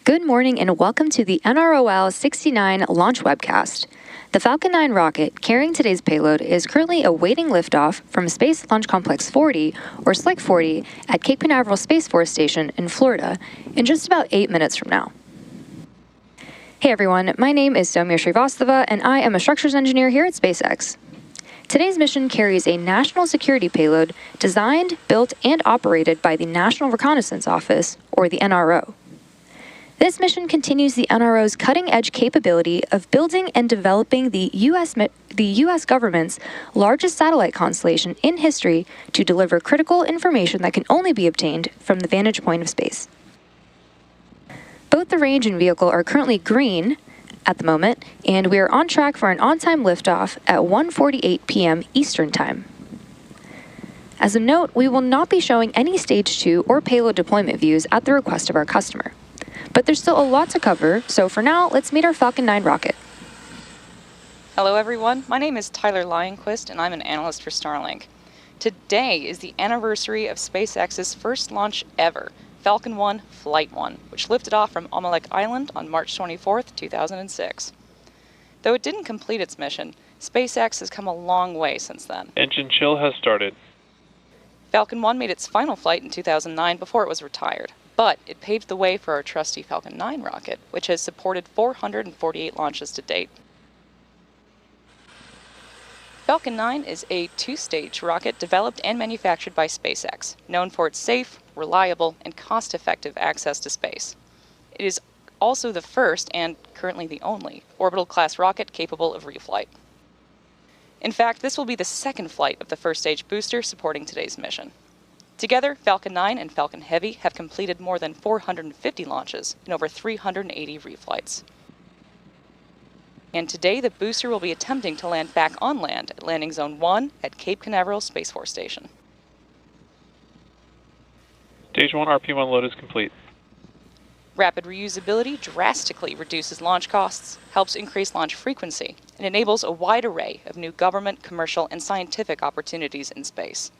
Good morning and welcome to the NROL-69 launch webcast. The Falcon 9 rocket carrying today's payload is currently awaiting liftoff from Space Launch Complex 40, or SLIC 40, at Cape Canaveral Space Force Station in Florida in just about 8 minutes from now. Hey everyone, my name is Soumya Srivastava and I am a structures engineer here at SpaceX. Today's mission carries a national security payload designed, built, and operated by the National Reconnaissance Office, or the NRO. This mission continues the NRO's cutting-edge capability of building and developing the U.S. government's largest satellite constellation in history to deliver critical information that can only be obtained from the vantage point of space. Both the range and vehicle are currently green at the moment, and we are on track for an on-time liftoff at 1:48 p.m. Eastern Time. As a note, we will not be showing any Stage 2 or payload deployment views at the request of our customer. But there's still a lot to cover, so for now, let's meet our Falcon 9 rocket. Hello everyone, my name is Tyler Lionquist and I'm an analyst for Starlink. Today is the anniversary of SpaceX's first launch ever, Falcon 1 Flight 1, which lifted off from Amalek Island on March 24th, 2006. Though it didn't complete its mission, SpaceX has come a long way since then. Engine chill has started. Falcon 1 made its final flight in 2009 before it was retired. But it paved the way for our trusty Falcon 9 rocket, which has supported 448 launches to date. Falcon 9 is a two-stage rocket developed and manufactured by SpaceX, known for its safe, reliable, and cost-effective access to space. It is also the first, and currently the only, orbital-class rocket capable of reflight. In fact, this will be the second flight of the first-stage booster supporting today's mission. Together, Falcon 9 and Falcon Heavy have completed more than 450 launches and over 380 reflights. And today, the booster will be attempting to land back on land at Landing Zone 1 at Cape Canaveral Space Force Station. Stage 1 RP-1 load is complete. Rapid reusability drastically reduces launch costs, helps increase launch frequency, and enables a wide array of new government, commercial, and scientific opportunities in space.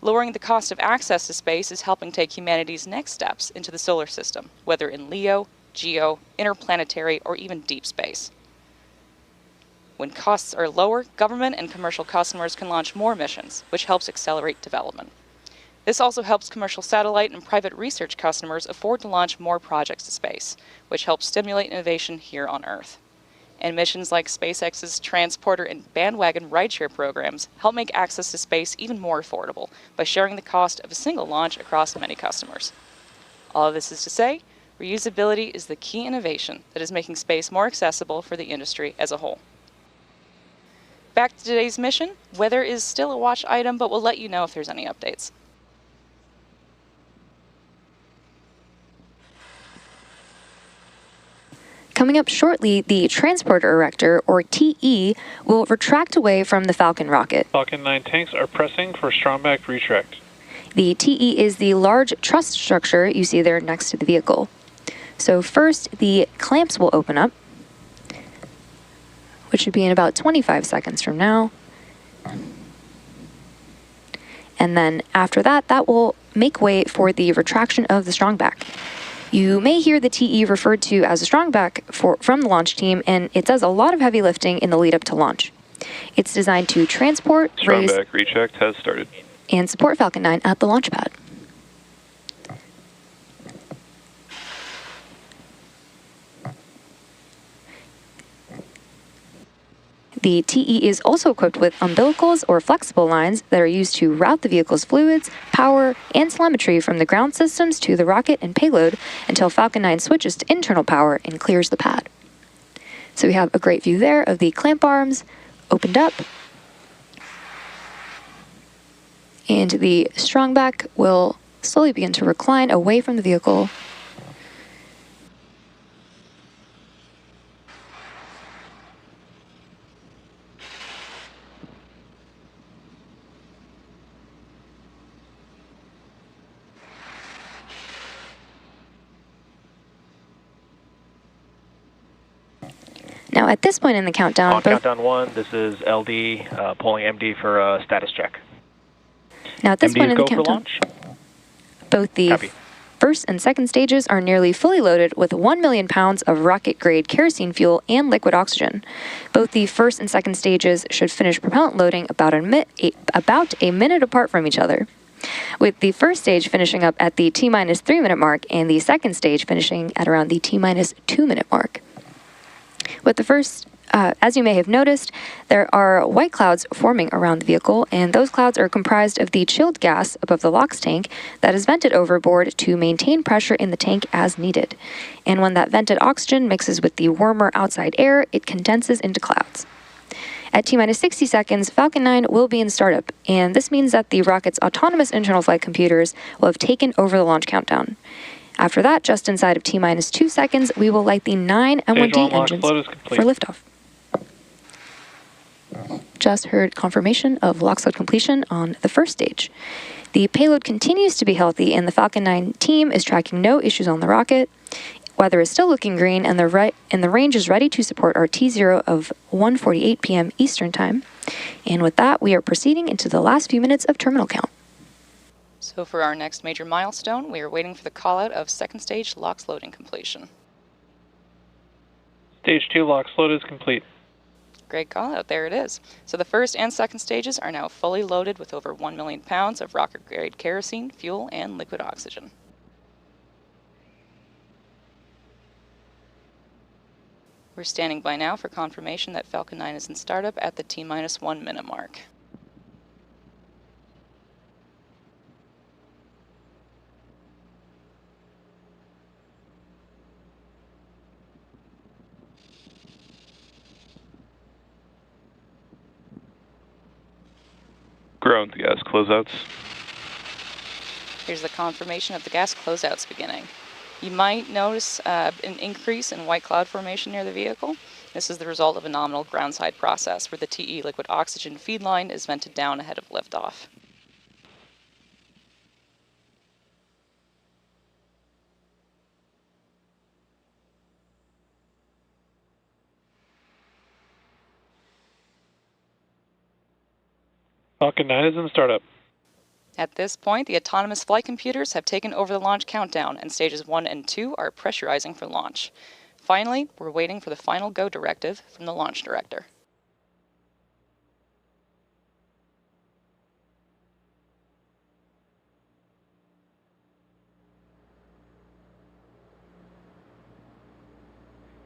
Lowering the cost of access to space is helping take humanity's next steps into the solar system, whether in LEO, GEO, interplanetary, or even deep space. When costs are lower, government and commercial customers can launch more missions, which helps accelerate development. This also helps commercial satellite and private research customers afford to launch more projects to space, which helps stimulate innovation here on Earth. And missions like SpaceX's transporter and bandwagon rideshare programs help make access to space even more affordable by sharing the cost of a single launch across many customers. All of this is to say, reusability is the key innovation that is making space more accessible for the industry as a whole. Back to today's mission, weather is still a watch item, but we'll let you know if there's any updates. Coming up shortly, the transporter erector, or TE, will retract away from the Falcon rocket. Falcon 9 tanks are pressing for strongback retract. The TE is the large truss structure you see there next to the vehicle. So first, the clamps will open up, which should be in about 25 seconds from now. And then after that, that will make way for the retraction of the strongback. You may hear the TE referred to as a strongback from the launch team, and it does a lot of heavy lifting in the lead up to launch. It's designed to transport, raise, Strongback retract has started. And support Falcon 9 at the launch pad. The TE is also equipped with umbilicals or flexible lines that are used to route the vehicle's fluids, power, and telemetry from the ground systems to the rocket and payload until Falcon 9 switches to internal power and clears the pad. So we have a great view there of the clamp arms opened up. And the strongback will slowly begin to recline away from the vehicle. Now, at this point in the countdown... On countdown 1, this is LD, pulling MD for a status check. Now, at this MD point in the go for countdown... launch? Both the Copy. first and second stages are nearly fully loaded with 1 million pounds of rocket-grade kerosene fuel and liquid oxygen. Both the first and second stages should finish propellant loading about a minute apart from each other, with the first stage finishing up at the T-minus 3-minute mark and the second stage finishing at around the T-minus 2-minute mark. With the first, as you may have noticed, there are white clouds forming around the vehicle, and those clouds are comprised of the chilled gas above the LOX tank that is vented overboard to maintain pressure in the tank as needed. And when that vented oxygen mixes with the warmer outside air, it condenses into clouds. At T-minus 60 seconds, Falcon 9 will be in startup, and this means that the rocket's autonomous internal flight computers will have taken over the launch countdown. After that, just inside of T-minus 2 seconds, we will light the 9 M1D engines for liftoff. Just heard confirmation of LOX load completion on the first stage. The payload continues to be healthy, and the Falcon 9 team is tracking no issues on the rocket. Weather is still looking green, and the range is ready to support our T0 of 1:48 p.m. Eastern Time. And with that, we are proceeding into the last few minutes of terminal count. So for our next major milestone, we are waiting for the call-out of second stage LOX loading completion. Stage 2 LOX load is complete. Great call-out, there it is. So the first and second stages are now fully loaded with over 1 million pounds of rocket-grade kerosene, fuel, and liquid oxygen. We're standing by now for confirmation that Falcon 9 is in startup at the T-minus 1 minute mark. Ground gas closeouts. Here's the confirmation of the gas closeouts beginning. You might notice an increase in white cloud formation near the vehicle. This is the result of a nominal groundside process where the TE liquid oxygen feed line is vented down ahead of liftoff. Falcon 9 is in startup. At this point, the autonomous flight computers have taken over the launch countdown, and stages 1 and 2 are pressurizing for launch. Finally, we're waiting for the final go directive from the launch director.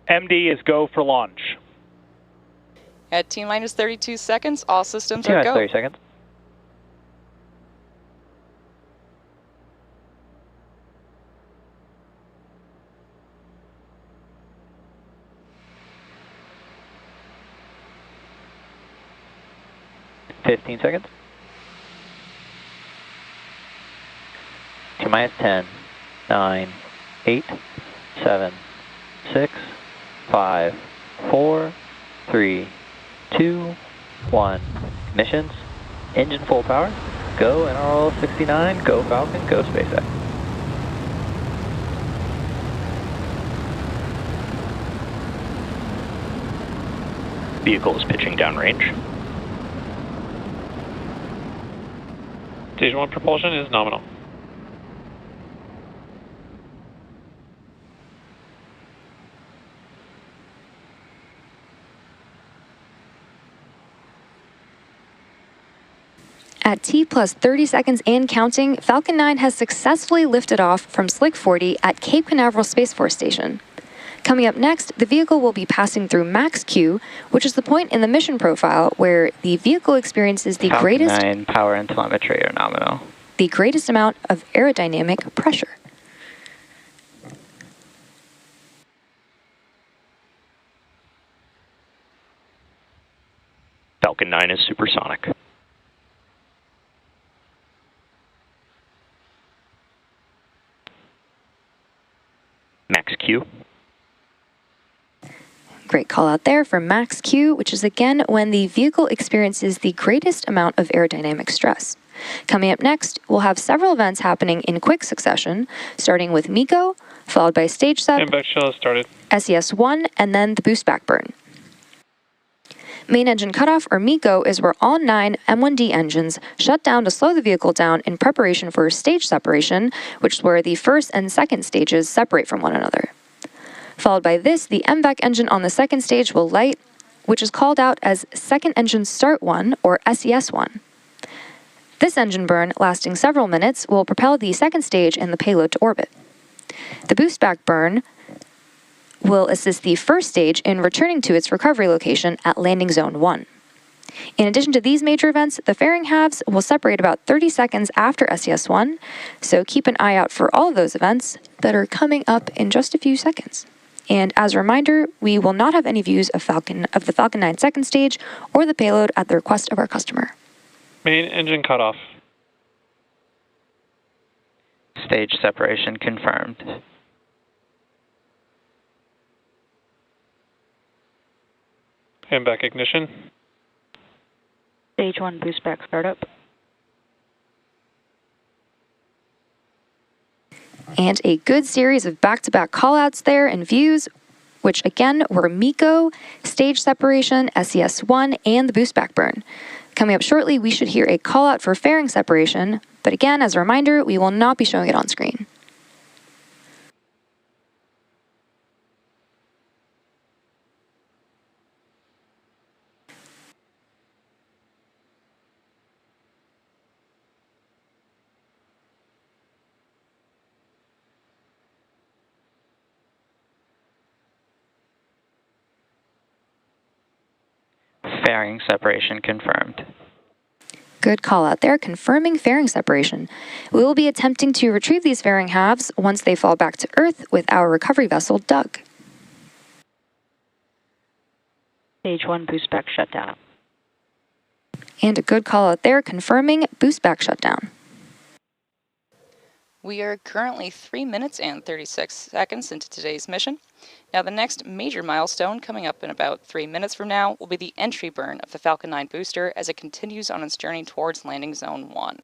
MD is go for launch. At T-minus 32 seconds, all systems are go. 30 seconds. Fifteen seconds. T-minus 10, 9, 8, 7, 6, 5, 4, 3, 2, 1. Missions, engine full power. Go NROL-69, go Falcon, go SpaceX. Vehicle is pitching downrange. Stage 1 propulsion is nominal. At T plus 30 seconds and counting, Falcon 9 has successfully lifted off from Slick 40 at Cape Canaveral Space Force Station. Coming up next, the vehicle will be passing through max Q, which is the point in the mission profile where the vehicle experiences the Falcon 9 power and telemetry are nominal. The greatest amount of aerodynamic pressure. Falcon 9 is supersonic. Max Q. Great call out there for max Q, which is again when the vehicle experiences the greatest amount of aerodynamic stress. Coming up next, we'll have several events happening in quick succession, starting with MECO, followed by stage set, Impact shell has started. SES-1, and then the boost back burn. Main engine cutoff, or MECO, is where all 9 M1D engines shut down to slow the vehicle down in preparation for stage separation, which is where the first and second stages separate from one another. Followed by this, the MVAC engine on the second stage will light, which is called out as Second Engine Start 1, or SES1. This engine burn, lasting several minutes, will propel the second stage and the payload to orbit. The boost back burn will assist the first stage in returning to its recovery location at landing zone 1. In addition to these major events, the fairing halves will separate about 30 seconds after SES1, so keep an eye out for all of those events that are coming up in just a few seconds. And as a reminder, we will not have any views of the Falcon 9 second stage or the payload at the request of our customer. Main engine cutoff. Stage separation confirmed. MVAC ignition. Stage 1 boost back startup. And a good series of back-to-back callouts there and views, which again were MECO, stage separation, SES1, and the boost back burn. Coming up shortly, we should hear a callout for fairing separation, but again, as a reminder, we will not be showing it on screen. Fairing separation confirmed. Good call out there, confirming fairing separation. We will be attempting to retrieve these fairing halves once they fall back to Earth with our recovery vessel, Doug. Stage 1 boost back shutdown. And a good call out there, confirming boost back shutdown. We are currently 3 minutes and 36 seconds into today's mission. Now, the next major milestone coming up in about 3 minutes from now will be the entry burn of the Falcon 9 booster as it continues on its journey towards landing zone 1.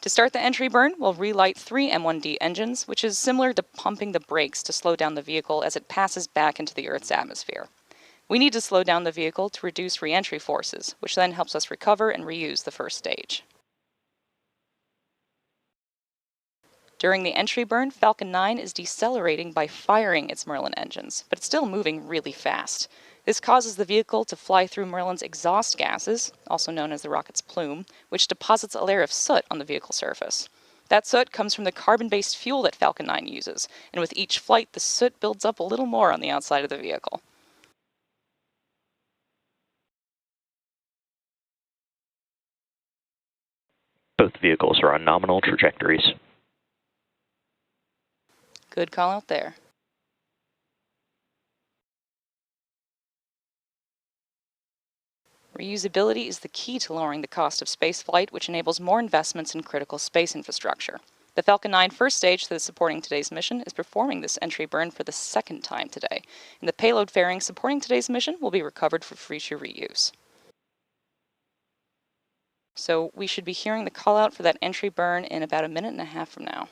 To start the entry burn, we'll relight 3 M1D engines, which is similar to pumping the brakes to slow down the vehicle as it passes back into the Earth's atmosphere. We need to slow down the vehicle to reduce re-entry forces, which then helps us recover and reuse the first stage. During the entry burn, Falcon 9 is decelerating by firing its Merlin engines, but it's still moving really fast. This causes the vehicle to fly through Merlin's exhaust gases, also known as the rocket's plume, which deposits a layer of soot on the vehicle surface. That soot comes from the carbon-based fuel that Falcon 9 uses, and with each flight, the soot builds up a little more on the outside of the vehicle. Both vehicles are on nominal trajectories. Good call out there. Reusability is the key to lowering the cost of spaceflight, which enables more investments in critical space infrastructure. The Falcon 9 first stage that is supporting today's mission is performing this entry burn for the second time today, and the payload fairing supporting today's mission will be recovered for future reuse. So we should be hearing the call out for that entry burn in about 1.5 minutes from now.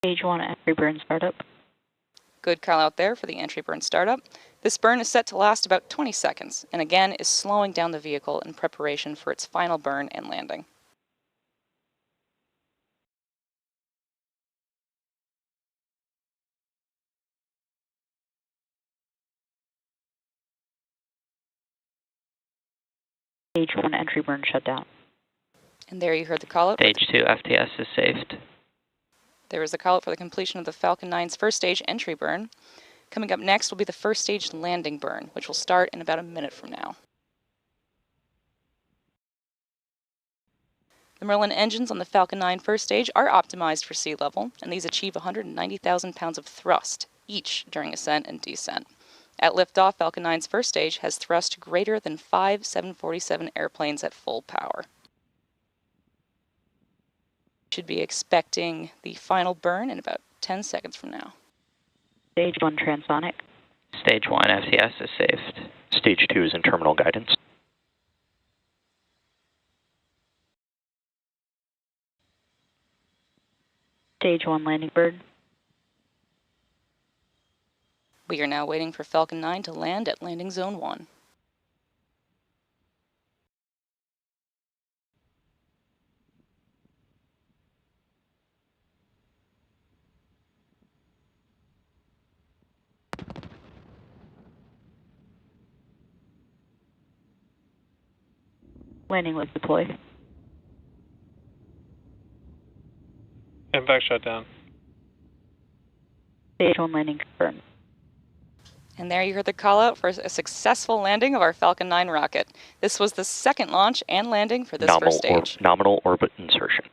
Stage 1 entry burn startup. Good call out there for the entry burn startup. This burn is set to last about 20 seconds, and again is slowing down the vehicle in preparation for its final burn and landing. Stage 1 entry burn shutdown. And there you heard the call out. Stage 2 FTS is saved. There is a call out for the completion of the Falcon 9's first stage entry burn. Coming up next will be the first stage landing burn, which will start in about a minute from now. The Merlin engines on the Falcon 9 first stage are optimized for sea level, and these achieve 190,000 pounds of thrust, each during ascent and descent. At liftoff, Falcon 9's first stage has thrust greater than 5 747 airplanes at full power. Should be expecting the final burn in about 10 seconds from now. Stage 1 transonic. Stage 1 FTS is saved. Stage 2 is in terminal guidance. Stage 1 landing burn. We are now waiting for Falcon 9 to land at landing zone 1. Landing leg deployed. Impact shutdown. Stage 1 landing confirmed. And there you heard the call out for a successful landing of our Falcon 9 rocket. This was the second launch and landing for this first stage. Nominal orbit insertion.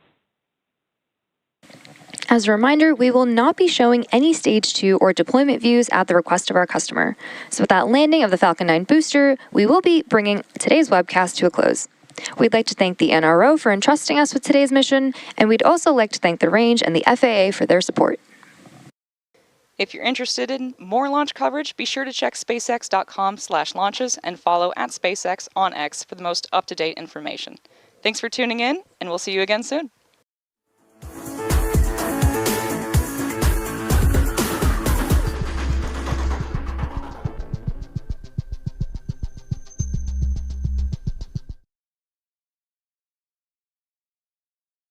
As a reminder, we will not be showing any Stage 2 or deployment views at the request of our customer. So with that landing of the Falcon 9 booster, we will be bringing today's webcast to a close. We'd like to thank the NRO for entrusting us with today's mission, and we'd also like to thank the range and the FAA for their support. If you're interested in more launch coverage, be sure to check spacex.com/launches and follow @SpaceX on X for the most up-to-date information. Thanks for tuning in, and we'll see you again soon.